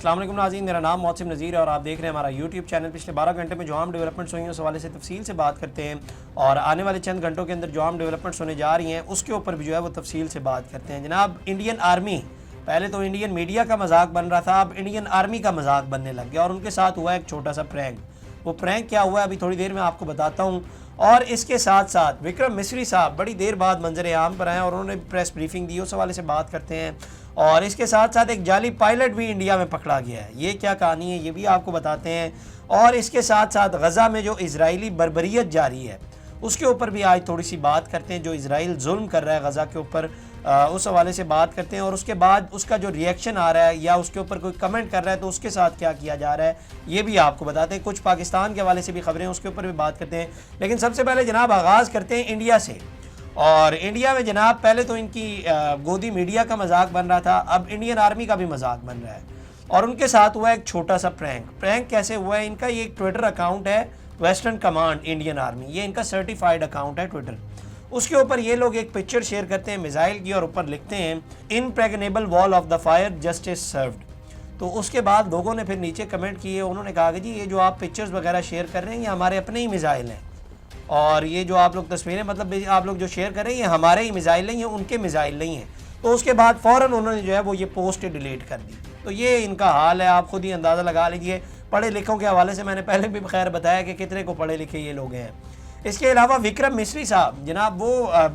अस्सलाम वालेकुम नाज़रीन, मेरा नाम मोहसिन नज़ीर है और आप देख रहे हैं हमारा यूट्यूब चैनल। पिछले 12 घंटे में जो आम डेवलपमेंट्स हुई हैं उस हवाले से तफसील से बात करते हैं और आने वाले चंद घंटों के अंदर जो आम डेवलपमेंट्स होने जा रही हैं उसके ऊपर भी जो है वो तफसील से बात करते हैं। जनाब, इंडियन आर्मी पहले तो इंडियन मीडिया का मजाक बन रहा था, अब इंडियन आर्मी का मजाक बनने लग गया और उनके साथ हुआ एक छोटा सा प्रैंक। वो प्रैंक क्या हुआ है अभी थोड़ी देर में आपको बताता हूँ। और इसके साथ साथ विक्रम मिस्री साहब बड़ी देर बाद मंजर आम पर आए और उन्होंने प्रेस ब्रीफिंग दी, उस हवाले से बात करते हैं। और इसके साथ साथ एक जाली पायलट भी इंडिया में पकड़ा गया है, ये क्या कहानी है ये भी आपको बताते हैं। और इसके साथ साथ गज़ा में जो इजरायली बर्बरियत जारी है उसके ऊपर भी आज थोड़ी सी बात करते हैं। जो इजराइल जुल्म कर रहा है गज़ा के ऊपर, उस हवाले से बात करते हैं। और उसके बाद उसका जो रिएक्शन आ रहा है या उसके ऊपर कोई कमेंट कर रहा है तो उसके साथ क्या किया जा रहा है ये भी आपको बताते हैं। कुछ पाकिस्तान के हवाले से भी खबरें उसके ऊपर भी बात करते हैं। लेकिन सबसे पहले जनाब आगाज़ करते हैं इंडिया से। और इंडिया में जनाब पहले तो इनकी गोदी मीडिया का मजाक बन रहा था, अब इंडियन आर्मी का भी मजाक बन रहा है। और उनके साथ हुआ एक छोटा सा प्रैंक कैसे हुआ है। इनका ये एक ट्विटर अकाउंट है वेस्टर्न कमांड इंडियन आर्मी, ये इनका सर्टिफाइड अकाउंट है ट्विटर। उसके ऊपर ये लोग एक पिक्चर शेयर करते हैं मिसाइल की और ऊपर लिखते हैं impregnable wall of the fire justice served. तो उसके बाद लोगों ने फिर नीचे कमेंट किए, उन्होंने कहा कि जी ये जो आप पिक्चर्स वगैरह शेयर कर रहे हैं ये हमारे अपने ही मिसाइल हैं और ये जो आप लोग तस्वीरें मतलब आप लोग जो शेयर कर रहे हैं ये हमारे ही मिसाइल नहीं है, उनके मिसाइल नहीं है। तो उसके बाद फ़ौरन उन्होंने जो है वो ये पोस्ट डिलीट कर दी। तो ये इनका हाल है, आप खुद ही अंदाज़ा लगा लीजिए। पढ़े लिखों के हवाले से मैंने पहले भी खैर बताया कि कितने को पढ़े लिखे ये लोग हैं। इसके अलावा विक्रम मिस्री साहब जनाब वो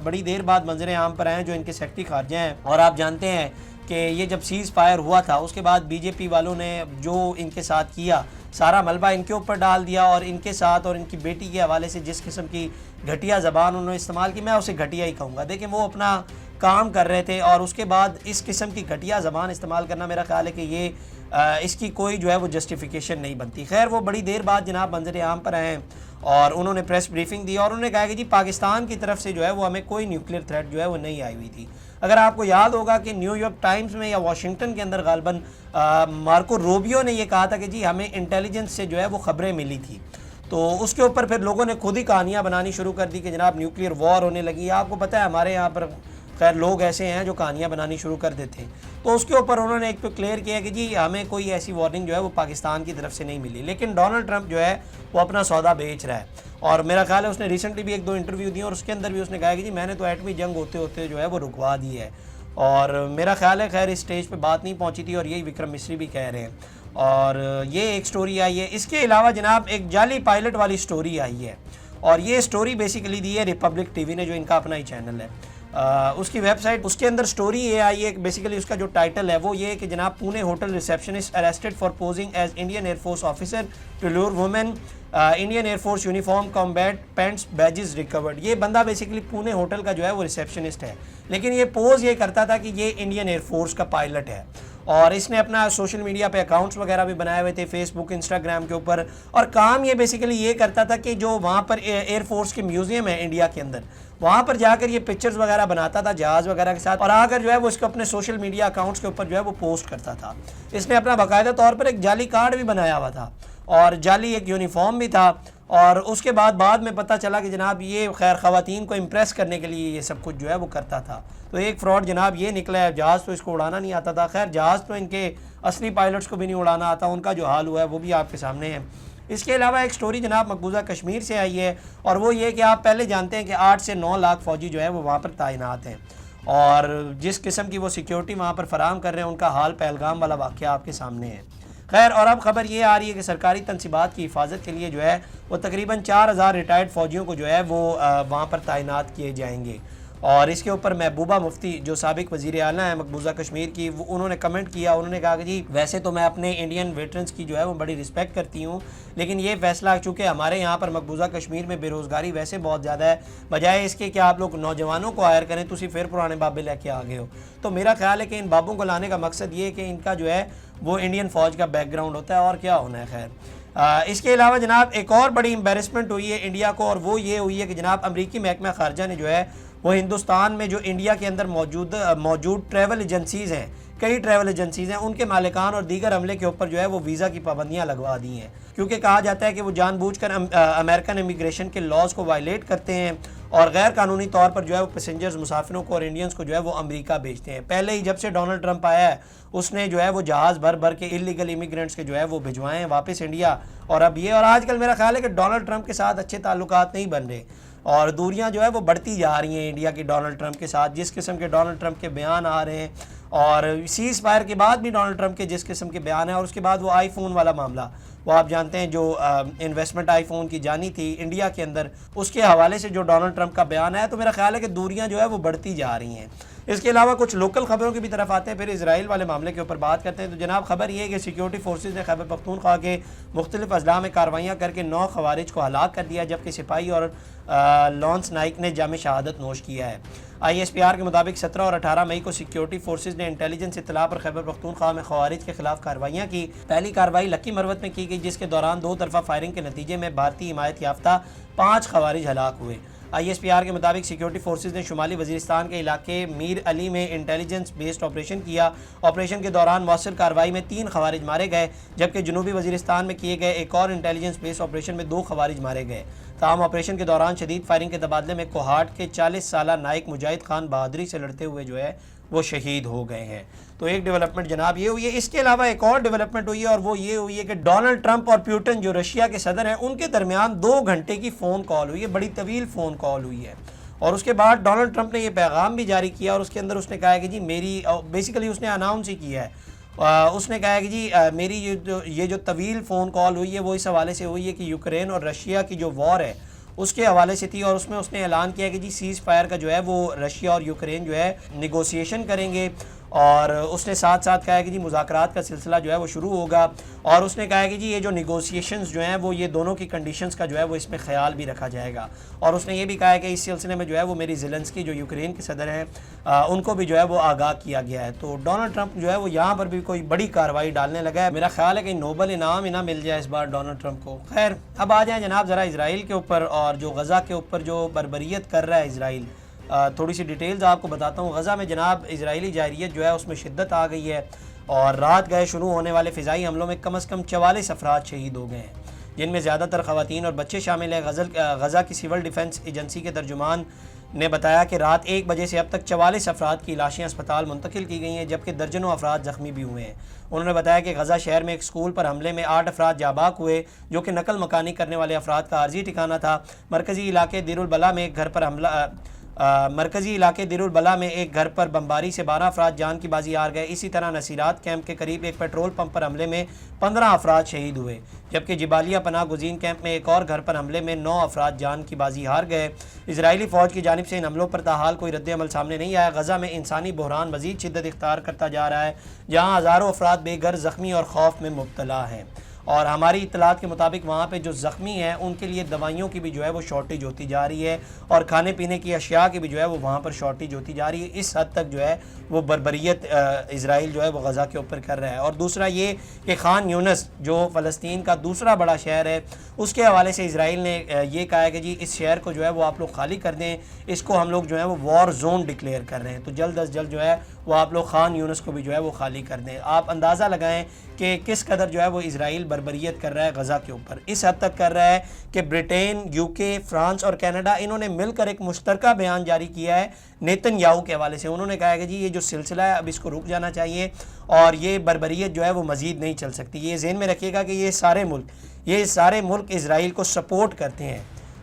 बड़ी देर बाद मंजर आम पर आए, जो इनके सेक्रेटरी खारजा हैं। और आप जानते हैं कि ये जब सीज़ फायर हुआ था उसके बाद बीजेपी वालों ने जो इनके साथ किया सारा मलबा इनके ऊपर डाल दिया और इनके साथ और इनकी बेटी के हवाले से जिस किस्म की घटिया ज़बान उन्होंने इस्तेमाल की, मैं उसे घटिया ही कहूँगा। देखिए वो अपना काम कर रहे थे और उसके बाद इस किस्म की घटिया ज़बान इस्तेमाल करना मेरा ख्याल है कि ये इसकी कोई जो है वो जस्टिफिकेशन नहीं बनती। खैर वो बड़ी देर बाद जनाब मंजर आम पर आए और उन्होंने प्रेस ब्रीफिंग दी और उन्होंने कहा कि जी पाकिस्तान की तरफ से जो है वो हमें कोई न्यूक्लियर थ्रेट जो है वो नहीं आई हुई थी। अगर आपको याद होगा कि न्यूयॉर्क टाइम्स में या वाशिंगटन के अंदर गालबन मार्को रूबियो ने ये कहा था कि जी हमें इंटेलिजेंस से जो है वो खबरें मिली थी। तो उसके ऊपर फिर लोगों ने खुद ही कहानियाँ बनानी शुरू कर दी कि जनाब न्यूक्लियर वॉर होने लगी। आपको पता है हमारे यहाँ पर खैर लोग ऐसे हैं जो कहानियाँ बनानी शुरू कर देते हैं। तो उसके ऊपर उन्होंने एक तो क्लियर किया कि जी हमें कोई ऐसी वार्निंग जो है वो पाकिस्तान की तरफ से नहीं मिली। लेकिन डोनाल्ड ट्रंप जो है वो अपना सौदा बेच रहा है और मेरा ख्याल है उसने रिसेंटली भी एक दो इंटरव्यू दिए और उसके अंदर भी उसने कहा कि जी मैंने तो एटमी जंग होते होते जो है वो रुकवा दी है। और मेरा ख्याल है खैर इस स्टेज पे बात नहीं पहुंची थी और यही विक्रम मिस्री भी कह रहे हैं। और ये एक स्टोरी आई है। इसके अलावा जनाब एक जाली पायलट वाली स्टोरी आई है और ये स्टोरी बेसिकली दी है रिपब्लिक टीवी ने, जो इनका अपना ही चैनल है। उसकी वेबसाइट, उसके अंदर स्टोरी ये आई है बेसिकली उसका जो टाइटल है वो ये है कि जनाब Pune hotel receptionist arrested for posing as Indian air force officer to lure women, Indian air force uniform combat pants badges recovered. ये बंदा बेसिकली पुणे होटल का जो है वो रिसेप्शनिस्ट है, लेकिन ये पोज ये करता था कि ये इंडियन एयरफोर्स का पायलट है। और इसने अपना सोशल मीडिया पे अकाउंट्स वगैरह भी बनाए हुए थे फेसबुक इंस्टाग्राम के ऊपर। और काम ये बेसिकली ये करता था कि जो वहाँ पर एयरफोर्स के म्यूज़ियम है इंडिया के अंदर, वहाँ पर जाकर ये पिक्चर्स वगैरह बनाता था जहाज़ वगैरह के साथ और आकर जो है वो इसको अपने सोशल मीडिया अकाउंट्स के ऊपर जो है वो पोस्ट करता था। इसने अपना बाकायदा तौर पर एक जाली कार्ड भी बनाया हुआ था और जाली एक यूनिफॉर्म भी था। और उसके बाद में पता चला कि जनाब ये खैर ख़वातीन को इम्प्रेस करने के लिए ये सब कुछ जो है वो करता था। तो एक फ़्रॉड जनाब ये निकला है। जहाज़ तो इसको उड़ाना नहीं आता था, खैर जहाज़ तो इनके असली पायलट्स को भी नहीं उड़ाना आता, उनका जो हाल हुआ है वो भी आपके सामने है। इसके अलावा एक स्टोरी जनाब मकबूजा कश्मीर से आई है और वो ये कि आप पहले जानते हैं कि 8 से 9 लाख फ़ौजी जो है वो वहाँ पर तैनात हैं और जिस किस्म की वो सिक्योरिटी वहाँ पर फराहम कर रहे हैं उनका हाल पहलगाम वाला वाक़या आपके सामने है। खैर और अब खबर ये आ रही है कि सरकारी तनसीबात की हिफाजत के लिए जो है वो तकरीबन 4000 रिटायर्ड फ़ौजियों को जो है वो वहाँ पर तैनात किए जाएंगे। और इसके ऊपर महबूबा मुफ्ती जो साबिक वज़ीर आला है मकबूजा कश्मीर की, वो उन्होंने कमेंट किया। उन्होंने कहा कि जी वैसे तो मैं अपने इंडियन वेटरन्स की जो है वो बड़ी रिस्पेक्ट करती हूँ, लेकिन ये फ़ैसला चूँकि हमारे यहाँ पर मकबूजा कश्मीर में बेरोज़गारी वैसे बहुत ज़्यादा है, बजाय इसके कि आप लोग नौजवानों को हायर करें तुसी फिर पुराने बाबे लेके आ गए हो। तो मेरा ख्याल है कि इन बाबों को लाने का मकसद ये है कि इनका जो है वो इंडियन फ़ौज का बैकग्राउंड होता है और क्या होना है। खैर इसके अलावा जनाब एक और बड़ी एम्बेरसमेंट हुई है इंडिया को और वो ये हुई है कि जनाब अमरीकी महकमा खारजा ने जो है वो हिंदुस्तान में जो इंडिया के अंदर मौजूद ट्रैवल एजेंसीज़ हैं, कई ट्रैवल एजेंसीज़ हैं, उनके मालिकान और दीगर अमले के ऊपर जो है वो वीज़ा की पाबंदियाँ लगवा दी हैं, क्योंकि कहा जाता है कि वो जानबूझकर अमेरिकन इमिग्रेशन के लॉज को वायलेट करते हैं और गैर कानूनी तौर पर जो है वो पैसेंजर्स मुसाफिरों को और इंडियंस को जो है वो अमेरिका भेजते हैं। पहले ही जब से डोनाल्ड ट्रंप आया है उसने जो है वो जहाज़ भर भर के इलीगल इमिग्रेंट्स के जो है वो भिजवाए हैं वापस इंडिया। और अब ये, और आजकल मेरा ख्याल है कि डोनाल्ड ट्रंप के साथ अच्छे ताल्लुकात नहीं बन रहे और दूरियां जो है वो बढ़ती जा रही हैं इंडिया की डोनाल्ड ट्रंप के साथ। जिस किस्म के डोनाल्ड ट्रंप के बयान आ रहे हैं और सीज़ फायर के बाद भी डोनाल्ड ट्रंप के जिस किस्म के बयान है, और उसके बाद वो आईफोन वाला मामला, वो आप जानते हैं जो इन्वेस्टमेंट आईफोन की जानी थी इंडिया के अंदर, उसके हवाले से जो डोनाल्ड ट्रंप का बयान है, तो मेरा ख्याल है कि दूरियां जो है वो बढ़ती जा रही हैं। इसके अलावा कुछ लोकल खबरों की भी तरफ आते हैं, फिर इसराइल वाले मामले के ऊपर बात करते हैं। तो जनाब खबर ये है कि सिक्योरिटी फोर्सेज ने खैबर पख्तूनख्वा के मुख्तलिफ अजला में कार्रवाइयाँ करके 9 खवारिज को हलाक कर दिया, जबकि सिपाही और लॉन्स नाइक ने जाम शहादत नोश किया है। ISPR के मुताबिक 17 और 18 मई को सिक्योरिटी फोर्सेज ने इंटेलिजेंस इत्तला पर खैबर पख्तूनख्वा में खवारिज के खिलाफ कार्रवाइयाँ की। पहली कार्रवाई लक्की मरवत में की गई, जिसके दौरान 2 तरफा फायरिंग के नतीजे में भारतीय हिमायत याफ्ता 5 खवारिज हलाक हुए। ISPR के मुताबिक सिक्योरिटी फोर्सेज ने शुमाली वजीरिस्तान के इलाके मीर अली में इंटेलिजेंस बेस्ड ऑपरेशन किया। ऑपरेशन के दौरान मौसर कार्रवाई में 3 खवारिज मारे गए, जबकि जनूबी वजीरिस्तान में किए गए एक और इंटेलिजेंस बेस्ड ऑपरेशन में 2 खवारिज मारे गए। ताहम ऑपरेशन के दौरान शदीद फायरिंग के तबादले में कोहाट के 40 साला नाइक मुजाहिद खान बहादुरी से लड़ते हुए जो है वो शहीद हो गए हैं। तो एक डेवलपमेंट जनाब ये हुई है। इसके अलावा एक और डेवलपमेंट हुई है और वो ये हुई है कि डोनाल्ड ट्रंप और पुतिन जो रशिया के सदर हैं उनके दरमियान 2 घंटे की फ़ोन कॉल हुई है, बड़ी तवील फ़ोन कॉल हुई है। और उसके बाद डोनाल्ड ट्रंप ने ये पैगाम भी जारी किया और उसके अंदर उसने कहा है कि जी मेरी, बेसिकली उसने अनाउंस ही किया है, उसने कहा है कि जी मेरी ये जो तवील फ़ोन कॉल हुई है वो इस हवाले से हुई है कि यूक्रेन और रशिया की जो वॉर है उसके हवाले से थी। और उसमें उसने ऐलान किया कि जी सीज़ फायर का जो है वो रशिया और यूक्रेन जो है निगोसिएशन करेंगे। और उसने साथ साथ कहा है कि जी मुज़ाकरात का सिलसिला जो है वो शुरू होगा। और उसने कहा है कि जी ये जो निगोसिएशंस जो हैं वो ये दोनों की कंडीशंस का जो है वो इसमें ख्याल भी रखा जाएगा। और उसने ये भी कहा है कि इस सिलसिले में जो है वो मेरी ज़ेलेंस्की जो यूक्रेन के सदर हैं उनको भी जो है वो आगाह किया गया है। तो डोनाल्ड ट्रंप जो है वो यहाँ पर भी कोई बड़ी कार्रवाई डालने लगा है। मेरा ख्याल है कि नोबल इनाम ही ना मिल जाए इस बार डोनाल्ड ट्रंप को। खैर अब आ जाए जनाब ज़रा इसराइल के ऊपर और जो गज़ा के ऊपर जो बर्बरियत कर रहा है इसराइल। थोड़ी सी डिटेल्स आपको बताता हूँ। गज़ा में जनाब इजरायली जारियत जो है उसमें शिद्दत आ गई है और रात गए शुरू होने वाले फ़िज़ाई हमलों में कम से कम 44 अफराद शहीद हो गए हैं, जिनमें ज़्यादातर ख़वातीन और बच्चे शामिल हैं। गज़ा की सिविल डिफेंस एजेंसी के तर्जुमान ने बताया कि रात 1 बजे से अब तक 44 अफराद की लाशें अस्पताल मुंतकिल की गई हैं, जबकि दर्जनों अफराद ज़ख्मी भी हुए हैं। उन्होंने बताया कि गज़ा शहर में एक स्कूल पर हमले में 8 अफराद जाबाक हुए, जो कि नकल मकानी करने वाले अफराद का आर्जी ठिकाना था। मरकज़ी इलाके दिरुल बला में एक घर पर मरकज़ी इलाके दिरुल बला में एक घर पर बमबारी से 12 अफराद जान की बाजी हार गए। इसी तरह नसीरात कैंप के करीब एक पेट्रोल पंप पर हमले में 15 अफराद शहीद हुए, जबकि जिबालिया पनाह गुज़ीन कैंप में एक और घर पर हमले में 9 अफराद जान की बाजी हार गए। इजरायली फ़ौज की जानिब से इन हमलों पर ताहाल कोई रद्द-ए-अमल सामने नहीं आया। गज़ा में इंसानी बहरान मज़ीद शिद्दत इख्तियार करता जा रहा है, जहाँ हज़ारों अफराद बेघर, ज़ख्मी और खौफ में मुब्तला हैं। और हमारी इत्तलात के मुताबिक वहाँ पे जो ज़ख्मी हैं उनके लिए दवाइयों की भी जो है वो शॉर्टेज होती जा रही है और खाने पीने की अशिया की भी जो है वो वहाँ पर शॉर्टेज होती जा रही है। इस हद तक जो है वो बर्बरियत इसराइल जो है वो गज़ा के ऊपर कर रहा है। और दूसरा ये कि खान यूनस जो फ़लस्तीन का दूसरा बड़ा शहर है, उसके हवाले से इसराइल ने ये कहा है कि जी इस शहर को जो है वो आप लोग खाली कर दें, इसको हम लोग जो है वो वॉर जोन डिक्लेयर कर रहे हैं। तो जल्द अज जल्द जो है वो आप लोग खान यूनस को भी जो है वो खाली कर दें। आप अंदाज़ा लगाएं कि किस कदर जो है वो इसराइल बर्बरियत कर रहा है गज़ा के ऊपर। इस हद तक कर रहा है कि ब्रिटेन, यूके, फ्रांस और कनाडा इन्होंने मिलकर एक मुश्तरका बयान जारी किया है नेतन्याहू के हवाले से। उन्होंने कहा है कि जी ये जो सिलसिला है अब इसको रुक जाना चाहिए और ये बर्बरियत जो है वो मज़ीद नहीं चल सकती। ये ज़हन में रखिएगा कि ये सारे मुल्क इसराइल को सपोर्ट करते हैं,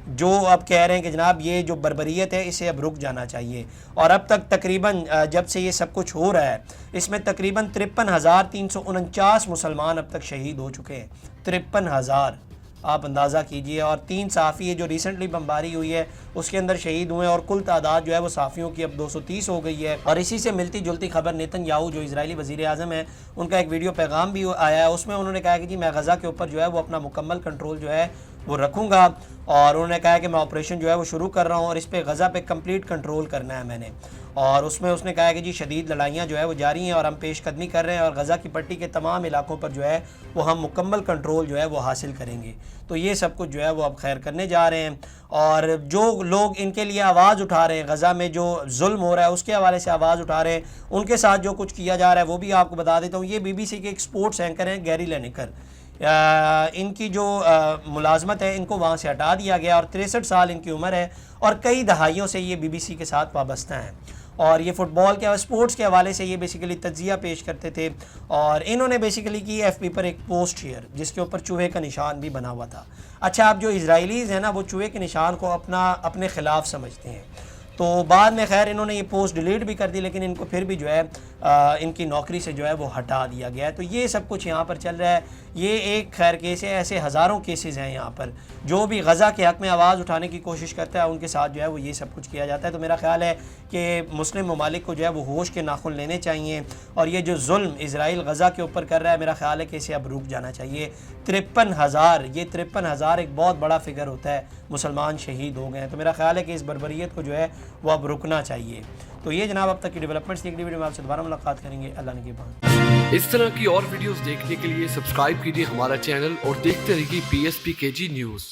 जो अब कह रहे हैं कि जनाब ये जो बर्बरियत है इसे अब रुक जाना चाहिए। और अब तक तकरीबन जब से ये सब कुछ हो रहा है इसमें तकरीबन 53,349 मुसलमान अब तक शहीद हो चुके हैं। 53,000 आप अंदाज़ा कीजिए। और 3 सहाफ़ी है जो रिसेंटली बमबारी हुई है उसके अंदर शहीद हुए और कुल तादाद जो है वो सहाफ़ियों की अब 230 हो गई है। और इसी से मिलती जुलती खबर नेतन्याहू जो इजरायली वज़ीर आज़म है उनका एक वीडियो पैगाम भी आया है। उसमें उन्होंने कहा कि जी मैं गज़ा के ऊपर जो है वो अपना मुकम्मल कंट्रोल जो है वो रखूँगा और उन्होंने कहा कि मैं ऑपरेशन जो है वो शुरू कर रहा हूँ और इस पर गज़ा पे कंप्लीट कंट्रोल करना है मैंने। और उसमें उसने कहा कि जी शदीद लड़ाइयाँ जो है वो जारी हैं और हम पेशकदमी कर रहे हैं और गज़ा की पट्टी के तमाम इलाकों पर जो है वो हम मुकम्मल कंट्रोल जो है वो हासिल करेंगे। तो ये सब कुछ जो है वो अब खैर करने जा रहे हैं। और जो लोग इनके लिए आवाज़ उठा रहे हैं, गज़ा में जो जुल्म हो रहा है उसके हवाले से आवाज़ उठा रहे हैं, उनके साथ जो कुछ किया जा रहा है वो भी आपको बता देता हूँ। ये BBC के एक स्पोर्ट्स एंकर हैं गैरी लिनेकर। इनकी जो मुलाजमत है इनको वहाँ से हटा दिया गया और 63 साल इनकी उम्र है और कई दहाइयों से ये BBC के साथ वाबस्ता हैं और ये फ़ुटबॉल के स्पोर्ट्स के हवाले से ये बेसिकली तज्जिया पेश करते थे और इन्होंने बेसिकली की FB पर एक पोस्ट शेयर जिसके ऊपर चूहे का निशान भी बना हुआ था। अच्छा, अब जो इजराइलीज़ हैं ना वो चूहे के निशान को अपने ख़िलाफ़ समझते हैं, तो बाद में खैर इन्होंने ये पोस्ट डिलीट भी कर दी, लेकिन इनको फिर भी जो है इनकी नौकरी से जो है वो हटा दिया गया है। तो ये सब कुछ यहाँ पर चल रहा है। ये एक खैर केस है, ऐसे हज़ारों केसेस हैं यहाँ पर। जो भी गज़ा के हक़ में आवाज़ उठाने की कोशिश करता है उनके साथ जो है वो ये सब कुछ किया जाता है। तो मेरा ख्याल है कि मुस्लिम ममालिक को जो है वो होश के नाखुन लेने चाहिए और ये जो जुल्म इज़राइल गज़ा के ऊपर कर रहा है, मेरा ख्याल है कि इसे अब रुक जाना चाहिए। 53,000, ये 53,000 एक बहुत बड़ा फिगर होता है, मुसलमान शहीद हो गए हैं। तो मेरा ख्याल है कि इस बर्बरियत को जो है वो अब रुकना चाहिए। तो ये जनाब अब तक की डेवलपमेंट्स थी। अगली वीडियो में आपसे दोबारा मुलाकात करेंगे, अल्लाह ने की बात। इस तरह की और वीडियोस देखने के लिए सब्सक्राइब कीजिए हमारा चैनल और देखते रहिए PSPKG न्यूज़।